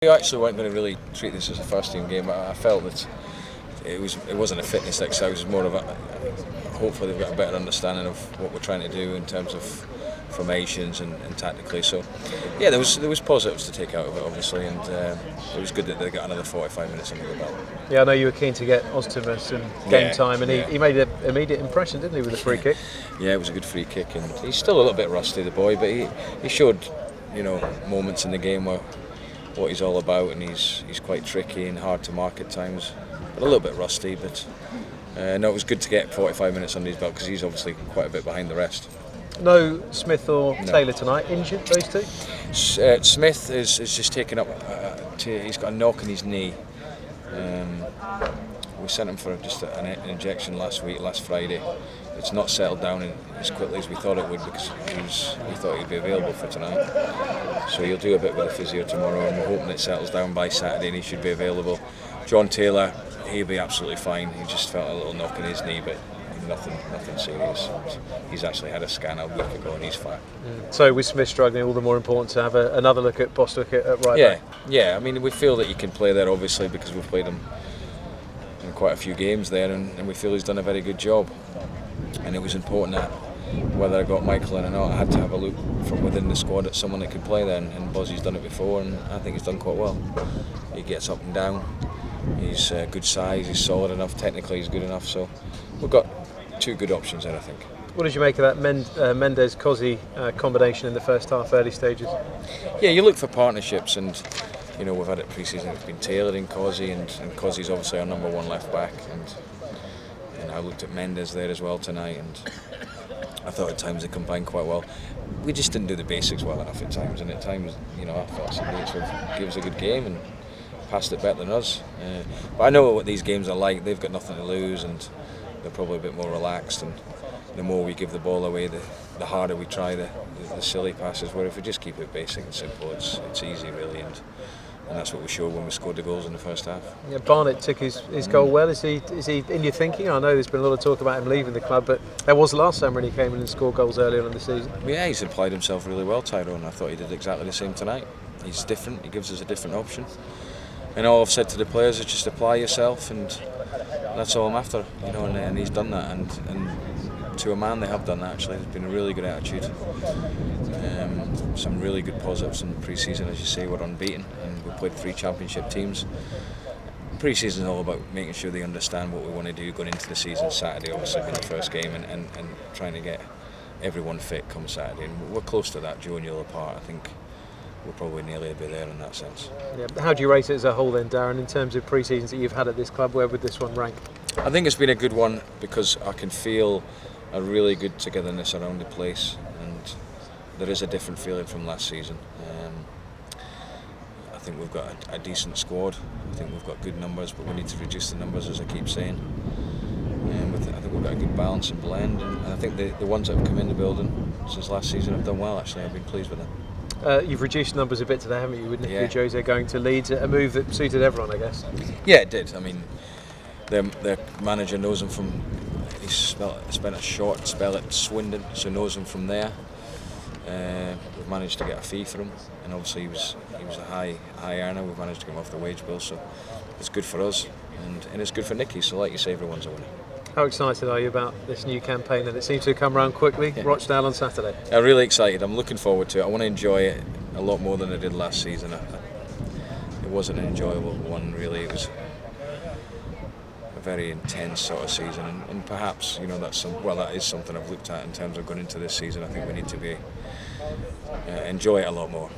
We actually weren't going to really treat this as a first team game. I felt that it wasn't a fitness exercise. It was more of a, hopefully they've got a better understanding of what we're trying to do in terms of formations and tactically. So yeah, there was positives to take out of it, obviously, and it was good that they got another 45 minutes under the belt. Yeah, I know you were keen to get Oztumer some game time, and he made an immediate impression, didn't he, with the free kick? Yeah, it was a good free kick, and he's still a little bit rusty, the boy, but he showed, moments in the game where what he's all about, and he's quite tricky and hard to mark at times, but a little bit rusty. But no, it was good to get 45 minutes under his belt because he's obviously quite a bit behind the rest. No Smith or Taylor tonight, injured, those two? Smith is just taken up, he's got a knock in his knee. We sent him for just an injection last Friday. It's not settled down as quickly as we thought it would because we thought he'd be available for tonight. So he'll do a bit with the physio tomorrow, and we're hoping it settles down by Saturday and he should be available. John Taylor, he'll be absolutely fine. He just felt a little knock in his knee, but nothing serious. He's actually had a scan a week ago and he's fine. So with Smith struggling, all the more important to have another look at Bostwick at right back. Yeah. I mean, we feel that he can play there, obviously, because we've played him in quite a few games there, and we feel he's done a very good job. And it was important that whether I got Michael in or not, I had to have a look from within the squad at someone that could play there, and Bozzy's done it before, and I think he's done quite well. He gets up and down, he's good size, he's solid enough, technically he's good enough, so we've got two good options there, I think. What did you make of that Mendes-Cozzi combination in the first half, early stages? Yeah, you look for partnerships, and we've had it pre-season. It's been Taylor and Cozzi, and Cozzi's obviously our number one left back, and I looked at Mendes there as well tonight, and I thought at times they combined quite well. We just didn't do the basics well enough at times, and at times, I thought St. Neots would give us a good game and passed it better than us. But I know what these games are like. They've got nothing to lose, and they're probably a bit more relaxed, and the more we give the ball away, the harder we try the silly passes, where if we just keep it basic and simple, it's easy really, and that's what we showed when we scored the goals in the first half. Yeah, Barnett took his goal well. Is he in your thinking? I know there's been a lot of talk about him leaving the club, but there was last time when he came in and scored goals early on in the season. Yeah, he's applied himself really well, Tyrone. I thought he did exactly the same tonight. He's different, he gives us a different option. And all I've said to the players is just apply yourself, and that's all I'm after, and he's done that, and to a man they have done that actually. There's been a really good attitude, some really good positives in the pre-season. As you say, we're unbeaten and we played 3 championship teams. Pre-season is all about making sure they understand what we want to do going into the season. Saturday obviously being the first game, and trying to get everyone fit come Saturday, and we're close to that. Joe and you'll apart, I think we'll probably nearly be there in that sense. Yeah, how do you rate it as a whole then, Darren, in terms of pre-seasons that you've had at this club? Where would this one rank? I think it's been a good one because I can feel a really good togetherness around the place, and there is a different feeling from last season. I think we've got a decent squad. I think we've got good numbers, but we need to reduce the numbers, as I keep saying. I think we've got a good balance and blend, and I think the ones that have come in the building since last season have done well. Actually, I've been pleased with them. You've reduced numbers a bit today, haven't you, with Nicky Jose going to Leeds, a move that suited everyone, I guess? Yeah, it did. I mean, their manager knows him from, he's spent a short spell at Swindon, so knows him from there. We've managed to get a fee for him, and obviously he was a high earner. We've managed to get him off the wage bill, so it's good for us, and it's good for Nicky, so like you say, everyone's a winner. How excited are you about this new campaign? And it seems to have come around quickly. Yeah. Rochdale on Saturday. I'm really excited. I'm looking forward to it. I want to enjoy it a lot more than I did last season. It wasn't an enjoyable one, really. It was a very intense sort of season, and perhaps that is something I've looked at in terms of going into this season. I think we need to enjoy it a lot more,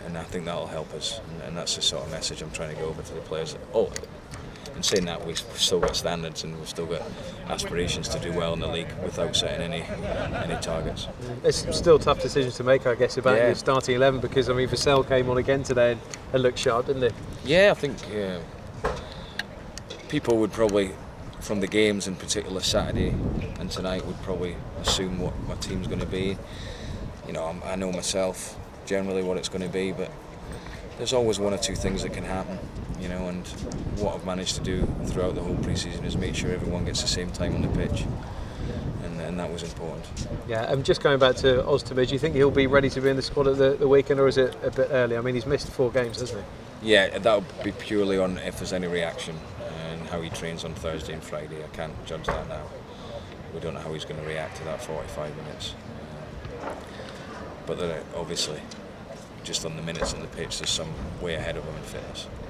and I think that'll help us, and that's the sort of message I'm trying to get over to the players. And saying that, we've still got standards and we've still got aspirations to do well in the league without setting any targets. It's still tough decisions to make, I guess, about your starting 11, because Vassell came on again today and looked sharp, didn't he? Yeah, I think people would probably, from the games in particular Saturday and tonight, would probably assume what my team's going to be. I know myself generally what it's going to be, but there's always one or two things that can happen, and what I've managed to do throughout the whole pre-season is make sure everyone gets the same time on the pitch, and and that was important. Yeah, and just going back to Ozdemir, do you think he'll be ready to be in the squad at the weekend, or is it a bit early? I mean, he's missed 4 games, hasn't he? Yeah, that'll be purely on if there's any reaction and how he trains on Thursday and Friday. I can't judge that now. We don't know how he's going to react to that 45 minutes. But obviously, just on the minutes on the pitch, there's some way ahead of him in fitness.